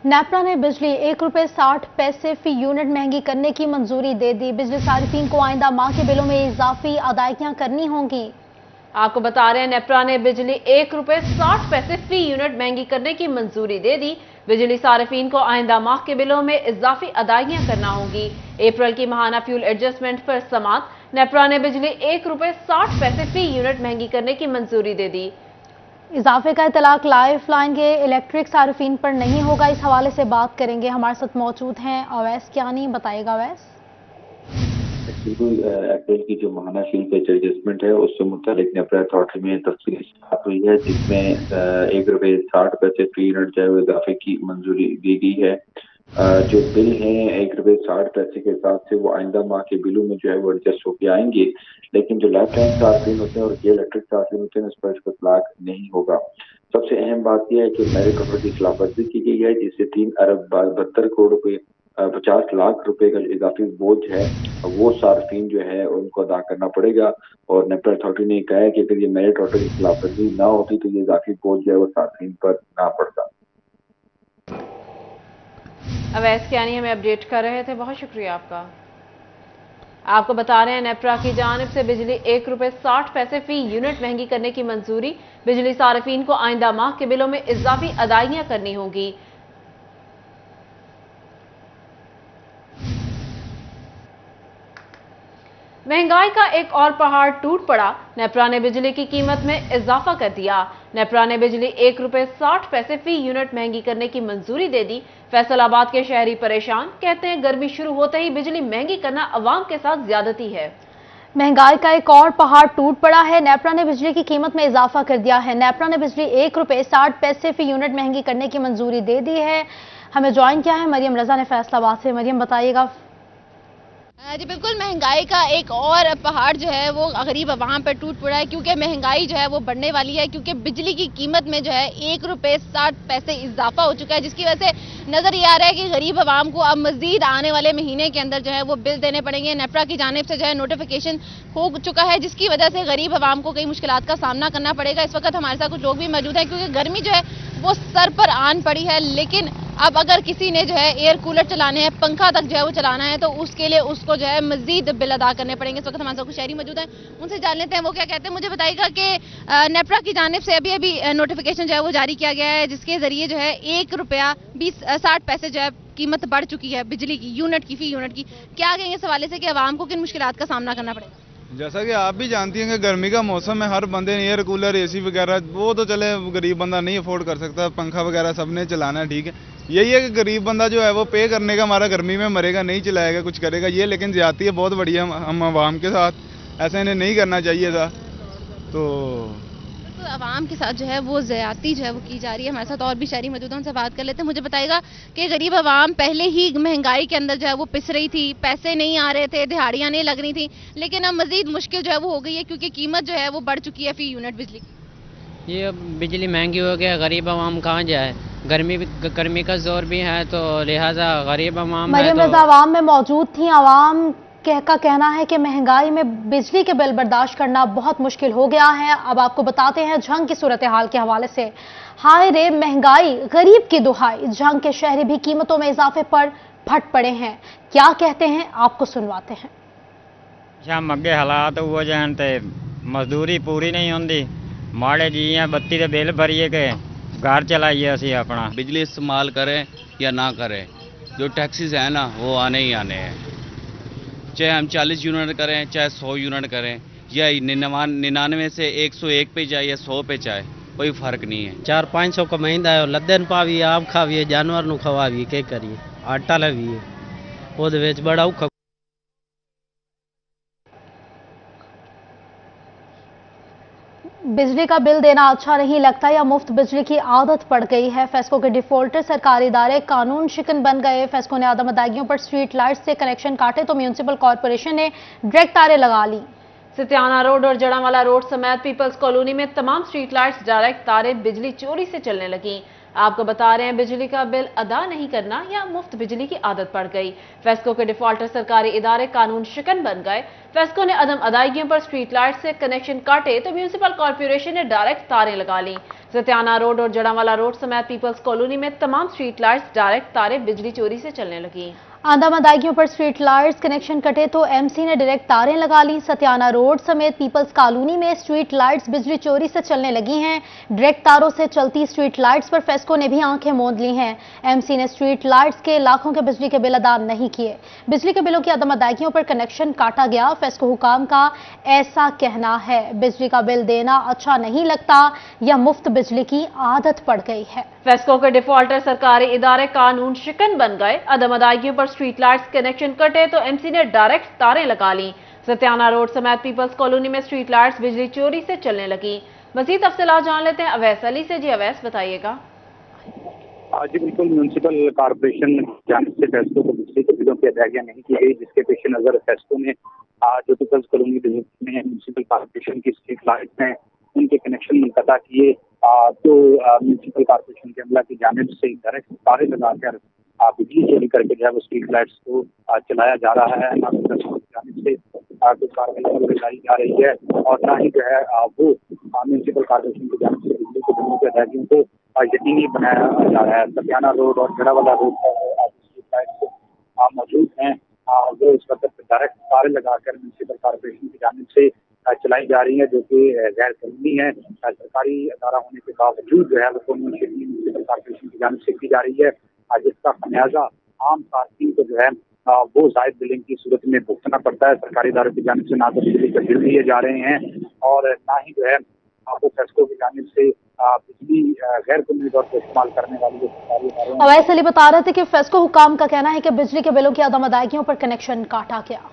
नेपरा ने बिजली ₹1.60 फी यूनिट महंगी करने की मंजूरी दे दी। बिजली सार्फिन को आइंदा माह के बिलों में इजाफी अदायगियां करनी होंगी। आपको बता रहे हैं, नेपरा ने बिजली ₹1.60 फी यूनिट महंगी करने की मंजूरी दे दी। बिजली सार्फिन को आइंदा माह के बिलों में इजाफी अदायगियां करना होंगी। अप्रैल की माहाना फ्यूल एडजस्टमेंट पर समात नेपरा ने बिजली ₹1.60 फी यूनिट महंगी करने की मंजूरी दे दी। इजाफे का इतलाक लाइफ लाइन के इलेक्ट्रिक सार्फिन पर नहीं होगा। इस हवाले से बात करेंगे, हमारे साथ मौजूद हैं अवैस कियानी। बताइएगा अवैस। बिल्कुल, अप्रैल की जो माहाना फ्यूल पेज एडजस्टमेंट है उससे मुतालिक नेपरा अथॉरिटी में तफसीली बात हुई है, जिसमें ₹1.60 फी यूनिट जो है वो इजाफे की मंजूरी दी गई है। जो बिल हैं ₹1.60 के हिसाब से वो आइंदा माह के बिलों में जो है वो एडजस्ट होकर आएंगे, लेकिन जो लाइफ लाइन सार्फिन होते हैं और ये इलेक्ट्रिक सार्फिन होते हैं उस पर इसका इतलाक नहीं होगा। सबसे अहम बात यह है कि मेरिट ऑर्डर की खिलाफवर्जी की गई है, जिससे 3 अरब 72 करोड़ रुपए 50 लाख रुपए का जो इजाफी बोझ है वो सार्फिन जो है उनको अदा करना पड़ेगा। और नेपरा अथॉरिटी ने कहा है कि अगर ये मेरिट ऑर्डर की खिलाफवर्जी ना होती तो ये इजाफी बोझ जो है वो सार्फिन पर ना पड़ता। अवैस कियानी हमें अपडेट कर रहे थे, बहुत शुक्रिया आपका। आपको बता रहे हैं, नेपरा की जानिब से बिजली ₹1.60 फी यूनिट महंगी करने की मंजूरी। बिजली सार्फिन को आइंदा माह के बिलों में इजाफी अदायगियां करनी होंगी। महंगाई का एक और पहाड़ टूट पड़ा। नेपरा ने बिजली की कीमत में इजाफा कर दिया। नेपरा ने बिजली ₹1.60 फी यूनिट महंगी करने की मंजूरी दे दी। फैसलाबाद के शहरी परेशान, कहते हैं गर्मी शुरू होते ही बिजली महंगी करना अवाम के साथ ज्यादती है। महंगाई का एक और पहाड़ टूट पड़ा है। नेपरा ने बिजली की कीमत में इजाफा कर दिया है। नेपरा ने बिजली ₹1.60 फी यूनिट महंगी करने की मंजूरी दे दी है। हमें ज्वाइन किया है मरियम रजा ने फैसलाबाद से। मरियम, बताइएगा। जी बिल्कुल, महंगाई का एक और पहाड़ जो है वो गरीब आवाम पर टूट पड़ा है, क्योंकि महंगाई जो है वो बढ़ने वाली है, क्योंकि बिजली की कीमत में जो है ₹1.60 इजाफा हो चुका है, जिसकी वजह से नजर ये आ रहा है कि गरीब आवाम को अब मजीद आने वाले महीने के अंदर जो है वो बिल देने पड़ेंगे। नेपरा की जानिब से जो है नोटिफिकेशन हो चुका है, जिसकी वजह से गरीब आवाम को कई मुश्किलात का सामना करना पड़ेगा। इस वक्त हमारे साथ कुछ लोग भी मौजूद हैं, क्योंकि गर्मी जो है वो सर पर आन पड़ी है। लेकिन अब अगर किसी ने जो है एयर कूलर चलाने हैं, पंखा तक जो है वो चलाना है, तो उसके लिए उसको जो है मजीद बिल अदा करने पड़ेंगे। इस वक्त हमारे साथ कुछ शहरी मौजूद हैं, उनसे जान लेते हैं वो क्या कहते हैं। मुझे बताइएगा कि नेपरा की जानिब से अभी अभी नोटिफिकेशन जो है वो जारी किया गया है, जिसके जरिए जो है ₹1.60 जो है कीमत बढ़ चुकी है बिजली की यूनिट की, फी यूनिट की। क्या कहेंगे इस हवाले से कि आवाम को किन मुश्किलात का सामना करना पड़ेगा? जैसा कि आप भी जानती हैं कि गर्मी का मौसम है, हर बंदे ने एयर कूलर एसी वगैरह, वो तो चले गरीब बंदा नहीं अफोर्ड कर सकता, पंखा वगैरह सबने चलाना है, ठीक है। यही है कि गरीब बंदा जो है वो पे करने का, हमारा गर्मी में मरेगा, नहीं चलाएगा, कुछ करेगा। ये लेकिन ज्यादती है बहुत बड़ी है हम आवाम के साथ, ऐसा इन्हें नहीं करना चाहिए था। तो आवाम के साथ जो है वो ज्यादती जो है वो की जा रही है। हमारे साथ और भी शहरी मौजूद हैं, उनसे बात कर लेते हैं। मुझे बताइएगा कि गरीब आवाम पहले ही महंगाई के अंदर जो है वो पिस रही थी, पैसे नहीं आ रहे थे, दिहाड़ियां नहीं लग रही थी, लेकिन अब मजीद मुश्किल जो है वो हो गई है, क्योंकि कीमत जो है वो बढ़ चुकी है फी यूनिट बिजली की। ये बिजली महंगी हो गया, गरीब आवाम कहाँ जाए, गर्मी का जोर भी है, तो लिहाजा गरीब आवाम मरियम रजा आवाम में मौजूद थी। आवाम का कहना है कि महंगाई में बिजली के बिल बर्दाश्त करना बहुत मुश्किल हो गया है। अब आपको बताते हैं जंग की सूरत हाल के हवाले से। हाय रे महंगाई, गरीब की दुहाई। जंग के शहरी भी कीमतों में इजाफे पर फट पड़े हैं। क्या कहते हैं आपको सुनवाते हैं। शाम अगे हालात हो जान ते मजदूरी पूरी नहीं होंगी, माड़े जी बत्ती के बिल भरिए के घर चलाइए असी अपना। बिजली इस्तेमाल करें या ना करें, जो टैक्सेस हैं ना वो आने ही आने हैं, चाहे हम 40 यूनिट करें चाहे 100 यूनिट करें, या 99 से 101 पे जाए या 100 पे जाए, कोई फर्क नहीं है। 400-500 कमाइंदा है, लद्दन पाविए, आप खाविए, जानवर नू खवाविए, क्या करिए, आटा लविए, ਉਹਦੇ ਵਿੱਚ बड़ा औखा। बिजली का बिल देना अच्छा नहीं लगता या मुफ्त बिजली की आदत पड़ गई है। फेस्को के डिफॉल्टर सरकारी इदारे कानून शिकन बन गए। फेस्को ने आदम अदायगियों पर स्ट्रीट लाइट से कनेक्शन काटे तो म्यूनिसिपल कॉरपोरेशन ने डायरेक्ट तारे लगा ली। सितियाना रोड और जड़ावाला रोड समेत पीपल्स कॉलोनी में तमाम स्ट्रीट लाइट्स डायरेक्ट तारे बिजली चोरी से चलने लगी। आपको बता रहे हैं, बिजली का बिल अदा नहीं करना या मुफ्त बिजली की आदत पड़ गई। फेस्को के डिफॉल्टर सरकारी इदारे कानून शिकन बन गए। फेस्को ने अदम अदायगियों पर स्ट्रीट लाइट से कनेक्शन काटे तो म्यूनिसिपल कॉर्पोरेशन ने डायरेक्ट तारें लगा ली। सत्याना रोड और जड़ावाला रोड समेत पीपल्स कॉलोनी में तमाम स्ट्रीट लाइट्स डायरेक्ट तारें बिजली चोरी से चलने लगी। आदम अदायगियों पर स्ट्रीट लाइट्स कनेक्शन कटे तो एमसी ने डायरेक्ट तारें लगा ली। सत्याना रोड समेत पीपल्स कॉलोनी में स्ट्रीट लाइट्स बिजली चोरी से चलने लगी हैं। डायरेक्ट तारों से चलती स्ट्रीट लाइट्स पर फेस्को ने भी आंखें मूंद ली हैं। एमसी ने स्ट्रीट लाइट्स के लाखों के बिजली के बिल अदा नहीं किए। बिजली के बिलों की आदम अदायगियों पर कनेक्शन काटा गया। फेस्को हुकाम का ऐसा कहना है, बिजली का बिल देना अच्छा नहीं लगता या मुफ्त बिजली की आदत पड़ गई है। फेस्को के डिफॉल्टर सरकारी इदारे कानून शिकन बन गए। अदम अदायगियों पर स्ट्रीट लाइट्स कनेक्शन कटे तो एमसी ने डायरेक्ट तारें लगा ली। सत्याना रोड समेत पीपल्स कॉलोनी में स्ट्रीट लाइट्स बिजली चोरी से चलने लगी। मजीद तफसीलात जान लेते हैं अवैस अली से। जी अवैस, बताइएगा। जी बिल्कुल, म्यूनसिपल कॉर्पोरेशन जानिब से फेस्को को बिजली के बिलों की अदायगियां नहीं की गई, जिसके पेश नजर फेस्को ने जो पीपल्स कॉलोनी में म्यूनसिपल कॉर्पोरेशन की स्ट्रीट लाइट्स हैं उनके कनेक्शन मुनक़ता किए। तो म्यूनसिपल कॉर्पोरेशन के अमला की जानिब से डायरेक्ट तारे लगाकर बिजली चोरी करके जो है वो स्ट्रीट लाइट्स को चलाया जा रहा है। ना तो जानिब से कोई कार्रवाई लगाई जा रही है और ना ही जो है वो म्यूनसिपल कॉर्पोरेशन की जानिब से बिजली के बिलों की अदायगियों को यकीनी बनाया जा रहा है। सत्याना रोड और जड़ावाला रोड पर स्ट्रीट लाइट्स मौजूद हैं जो इस वक्त डायरेक्ट तारे लगाकर म्यूनसिपल कॉर्पोरेशन की जानिब से चलाई जा रही है, जो कि गैर कानूनी है। सरकारी अदारा होने के बावजूद जो है वो म्यूनसिपल कॉर्पोरेशन की जानिब से की जा रही है, जिसका खमियाजा आम सार्फिन को जो है वो जायद बिलिंग की सूरत में भुगतना पड़ता है। सरकारी इदारों की जानिब से ना तो बिजली के बिल दिए जा रहे हैं और ना ही जो है वो फेस्को की जानिब से बिजली गैर कानूनी तौर पर इस्तेमाल करने वाली जो सरकारी इदारे। अवैस अली बता रहे थे कि फेस्को हुकाम का कहना है कि बिजली के बिलों की अदम अदायगियों पर कनेक्शन काटा गया।